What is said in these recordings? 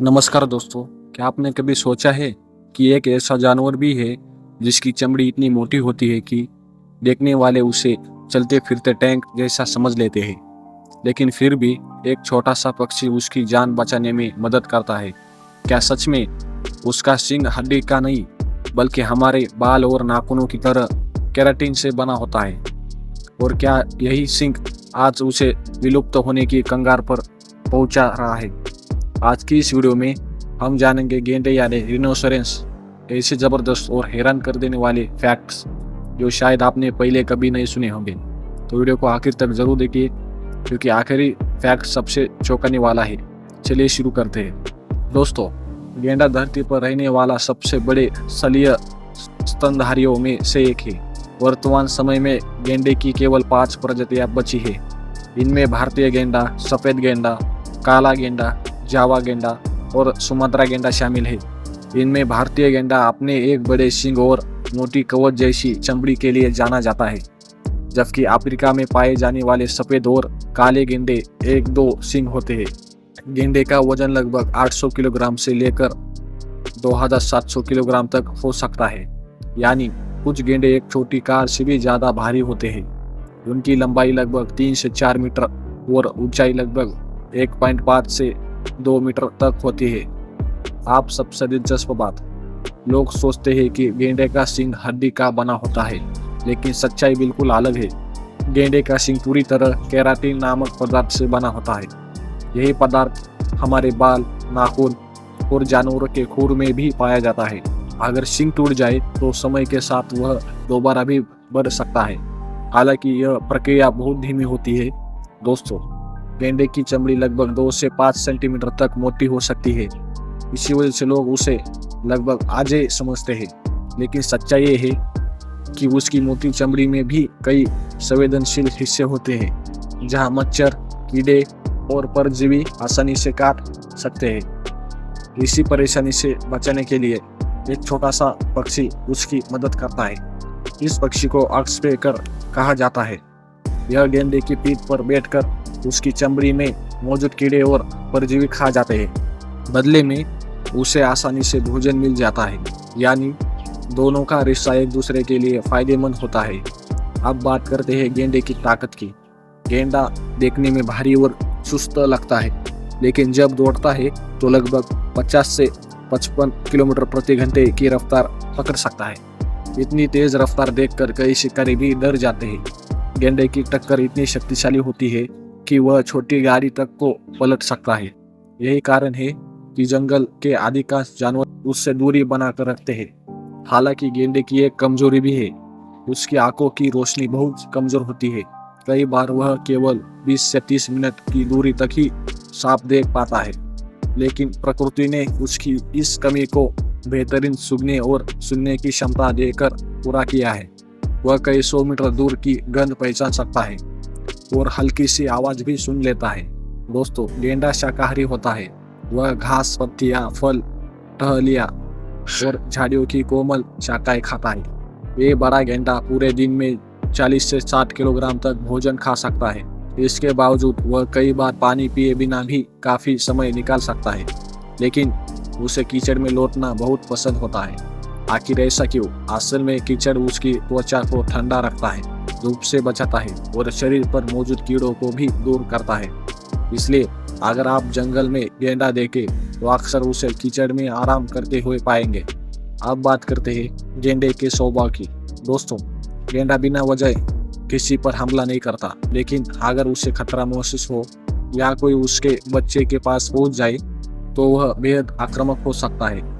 नमस्कार दोस्तों, क्या आपने कभी सोचा है कि एक ऐसा जानवर भी है जिसकी चमड़ी इतनी मोटी होती है कि देखने वाले उसे चलते फिरते टैंक जैसा समझ लेते हैं, लेकिन फिर भी एक छोटा सा पक्षी उसकी जान बचाने में मदद करता है। क्या सच में उसका सींग हड्डी का नहीं बल्कि हमारे बाल और नाखूनों की तरह केराटिन से बना होता है? और क्या यही सींग आज उसे विलुप्त होने की कगार पर पहुंचा रहा है? आज की इस वीडियो में हम जानेंगे गेंडे यानी रिनोसरेंस ऐसे ज़बरदस्त और हैरान कर देने वाले फैक्ट्स जो शायद आपने पहले कभी नहीं सुने होंगे। तो वीडियो को आखिर तक ज़रूर देखिए क्योंकि आखिरी फैक्ट सबसे चौंकाने वाला है। चलिए शुरू करते हैं। दोस्तों, गेंडा धरती पर रहने वाला सबसे बड़े स्थलीय स्तनधारियों में से एक है। वर्तमान समय में गेंडे की केवल 5 प्रजातियां बची है। इनमें भारतीय गेंडा, सफ़ेद गेंडा, काला गेंडा, जावा गेंडा और सुमात्रा गेंडा शामिल है। इनमें भारतीय गेंडा अपने एक बड़े सींग और मोटी कवच जैसी चमड़ी के लिए जाना जाता है, जबकि अफ्रीका में पाए जाने वाले सफ़ेद और काले गेंडे 1-2 सींग होते हैं। गेंडे का वजन लगभग 800 किलोग्राम से लेकर 2700 किलोग्राम तक हो सकता है, यानी कुछ गेंडे एक छोटी कार से भी ज़्यादा भारी होते हैं। उनकी लंबाई लगभग 3 से 4 मीटर और ऊंचाई लगभग 1.5 से 2 मीटर तक होती है। आप सबसे दिलचस्प बात, लोग सोचते हैं कि गेंडे का सींग हड्डी का बना होता है, लेकिन सच्चाई बिल्कुल अलग है। गेंडे का सींग पूरी तरह केराटिन नामक पदार्थ से बना होता है। यही पदार्थ हमारे बाल, नाखून और जानवरों के खुर में भी पाया जाता है। अगर सींग टूट जाए तो समय के साथ वह दोबारा भी बढ़ सकता है, हालांकि यह प्रक्रिया बहुत धीमी होती है। दोस्तों, गेंडे की चमड़ी लगभग 2 से 5 सेंटीमीटर तक मोटी हो सकती है। इसी वजह से लोग उसे लगभग आजे समझते हैं, लेकिन सच्चाई ये है कि उसकी मोटी चमड़ी में भी कई संवेदनशील हिस्से होते हैं जहां मच्छर, कीड़े और परजीवी आसानी से काट सकते हैं। इसी परेशानी से बचने के लिए एक छोटा सा पक्षी उसकी मदद करता है। इस पक्षी को ऑक्सपेकर कहा जाता है। यह गेंडे की पीठ पर बैठकर उसकी चमड़ी में मौजूद कीड़े और परजीवी खा जाते हैं। बदले में उसे आसानी से भोजन मिल जाता है, यानी दोनों का रिश्ता एक दूसरे के लिए फायदेमंद होता है। अब बात करते हैं गेंडे की ताकत की। गेंडा देखने में भारी और सुस्त लगता है, लेकिन जब दौड़ता है तो लगभग 50 से 55 किलोमीटर प्रति घंटे की रफ्तार पकड़ सकता है। इतनी तेज रफ्तार देखकर कई शिकारी भी डर जाते हैं। गेंडे की टक्कर इतनी शक्तिशाली होती है कि वह छोटी गाड़ी तक को पलट सकता है। यही कारण है कि जंगल के अधिकांश जानवर उससे दूरी बनाकर रखते हैं। हालांकि गेंडे की एक कमजोरी भी है, उसकी आंखों की रोशनी बहुत कमजोर होती है। कई बार वह केवल 20 से 30 मिनट की दूरी तक ही साफ देख पाता है, लेकिन प्रकृति ने उसकी इस कमी को बेहतरीन सूंघने और सुनने की क्षमता देकर पूरा किया है। वह कई 100 मीटर दूर की गंध पहचान सकता है और हल्की सी आवाज भी सुन लेता है। दोस्तों, गेंडा शाकाहारी होता है। वह घास, पत्तियां, फल, टहनियां और झाड़ियों की कोमल शाखाएं खाता है। ये बड़ा गेंडा पूरे दिन में 40 से 60 किलोग्राम तक भोजन खा सकता है। इसके बावजूद वह कई बार पानी पिए बिना भी काफी समय निकाल सकता है, लेकिन उसे कीचड़ में लौटना बहुत पसंद होता है। आखिर ऐसा क्यों? असल में कीचड़ उसकी त्वचा को ठंडा रखता है, धूप से बचाता है और शरीर पर मौजूद कीड़ों को भी दूर करता है। इसलिए अगर आप जंगल में गेंडा देखें तो अक्सर उसे कीचड़ में आराम करते हुए पाएंगे। अब बात करते हैं गेंडे के स्वभाव की। दोस्तों, गेंडा बिना वजह किसी पर हमला नहीं करता, लेकिन अगर उसे खतरा महसूस हो या कोई उसके बच्चे के पास पहुंच जाए तो वह बेहद आक्रामक हो सकता है।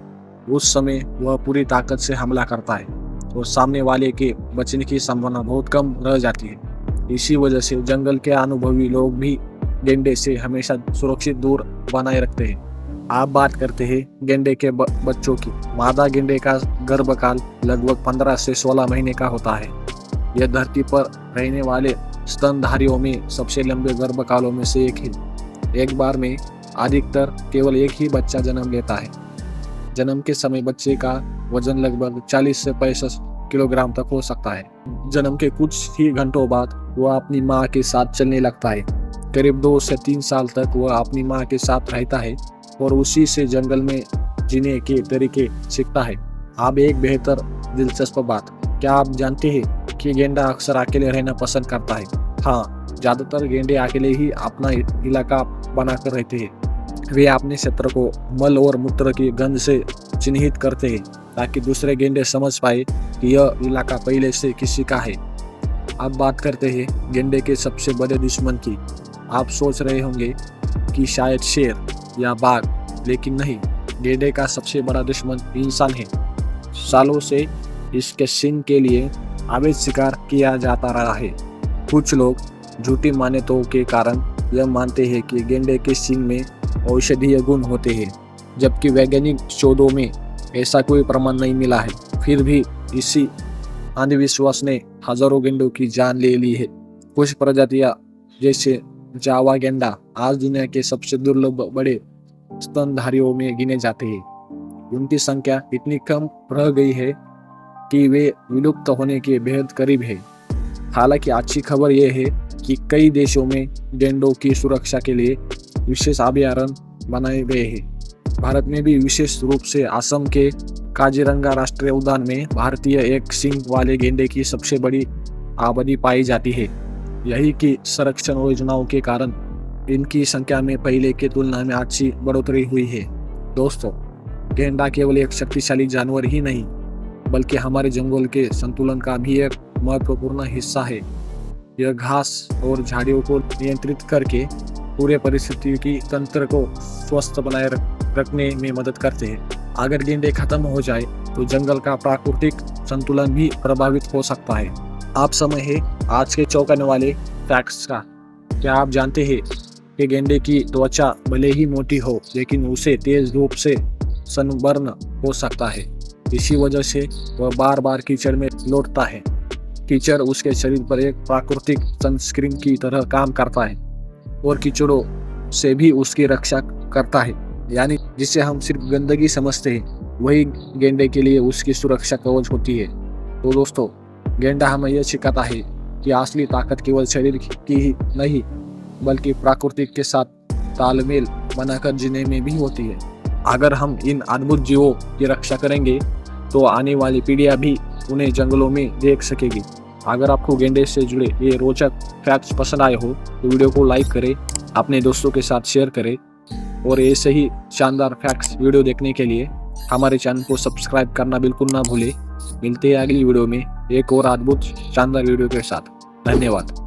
उस समय वह पूरी ताकत से हमला करता है और सामने वाले के बचने की संभावना बहुत कम रह जाती है। इसी वजह से जंगल के अनुभवी लोग भी गेंडे से हमेशा सुरक्षित दूर बनाए रखते हैं। आप बात करते हैं गेंडे के बच्चों की। मादा गेंडे का गर्भकाल लगभग 15 से 16 महीने का होता है। यह धरती पर रहने वाले स्तनधारियों में सबसे लंबे गर्भकालों में से एक है। एक बार में अधिकतर केवल एक ही बच्चा जन्म लेता है। जन्म के समय बच्चे का वजन लगभग 40 से 65 किलोग्राम तक हो सकता है। जन्म के कुछ ही घंटों बाद वह अपनी माँ के साथ चलने लगता है। करीब 2 से 3 साल तक वह अपनी माँ के साथ रहता है और उसी से जंगल में जीने के तरीके सीखता है। अब एक बेहतर दिलचस्प बात, क्या आप जानते हैं कि गेंडा अक्सर अकेले रहना पसंद करता है? हाँ, ज्यादातर गेंडे अकेले ही अपना इलाका बनाकर रहते हैं। वे अपने क्षेत्र को मल और मूत्र की गंध से चिन्हित करते हैं ताकि दूसरे गेंडे समझ पाए कि यह इलाका पहले से किसी का है। अब बात करते हैं गेंडे के सबसे बड़े दुश्मन की। आप सोच रहे होंगे कि शायद शेर या बाघ, लेकिन नहीं, गेंडे का सबसे बड़ा दुश्मन इंसान है। सालों से इसके सींग के लिए अवैध शिकार किया जाता रहा है। कुछ लोग झूठी मान्यताओं के कारण यह मानते हैं कि गेंडे के सींग में औषधीय गुण होते हैं, जबकि वैज्ञानिक शोधों में ऐसा कोई प्रमाण नहीं मिला है। फिर भी इसी अंधविश्वास ने हजारों गेंडों की जान ले ली है। कुछ प्रजातियां जैसे जावा गेंडा आज दुनिया के सबसे दुर्लभ बड़े स्तनधारियों में गिने जाते हैं। उनकी संख्या इतनी कम रह गई है कि वे विलुप्त होने के बेहद करीब है। हालांकि अच्छी खबर यह है कि कई देशों में गेंडों की सुरक्षा के लिए विशेष अभयारण्य बनाए गए हैं। भारत में भी विशेष रूप से असम के काजीरंगा राष्ट्रीय उद्यान में भारतीय एक सींग वाले गेंडे की सबसे बड़ी आबादी पाई जाती है। यही कि संरक्षण योजनाओं के कारण इनकी संख्या में पहले की तुलना में अच्छी बढ़ोतरी हुई है। दोस्तों, गेंडा केवल एक शक्तिशाली जानवर ही नहीं, बल्कि हमारे जंगल के संतुलन का भी एक महत्वपूर्ण हिस्सा है। यह घास और झाड़ियों को नियंत्रित करके पूरे परिस्थितिकी तंत्र को स्वस्थ बनाए रखने में मदद करते हैं। अगर गेंडे खत्म हो जाए तो जंगल का प्राकृतिक संतुलन भी प्रभावित हो सकता है। आप समय है आज के चौंकाने वाले फैक्ट्स का। क्या आप जानते हैं कि गेंडे की त्वचा भले ही मोटी हो, लेकिन उसे तेज धूप से सनबर्न हो सकता है। इसी वजह से वह बार बार कीचड़ में लौटता है। कीचड़ उसके शरीर पर एक प्राकृतिक सनस्क्रीन की तरह काम करता है और कीचड़ों से भी उसकी रक्षा करता है। यानी जिसे हम सिर्फ गंदगी समझते हैं, वही गेंडे के लिए उसकी सुरक्षा कवच होती है। तो दोस्तों, गेंडा हमें यह सिखाता है कि असली ताकत केवल शरीर की ही नहीं, बल्कि प्राकृतिक के साथ तालमेल बनाकर जीने में भी होती है। अगर हम इन अद्भुत जीवों की रक्षा करेंगे तो आने वाली पीढ़ियां भी उन्हें जंगलों में देख सकेगी। अगर आपको गेंडे से जुड़े ये रोचक फैक्ट्स पसंद आए हो तो वीडियो को लाइक करें, अपने दोस्तों के साथ शेयर करें और ऐसे ही शानदार फैक्ट्स वीडियो देखने के लिए हमारे चैनल को सब्सक्राइब करना बिल्कुल ना भूलें। मिलते हैं अगली वीडियो में एक और अद्भुत शानदार वीडियो के साथ। धन्यवाद।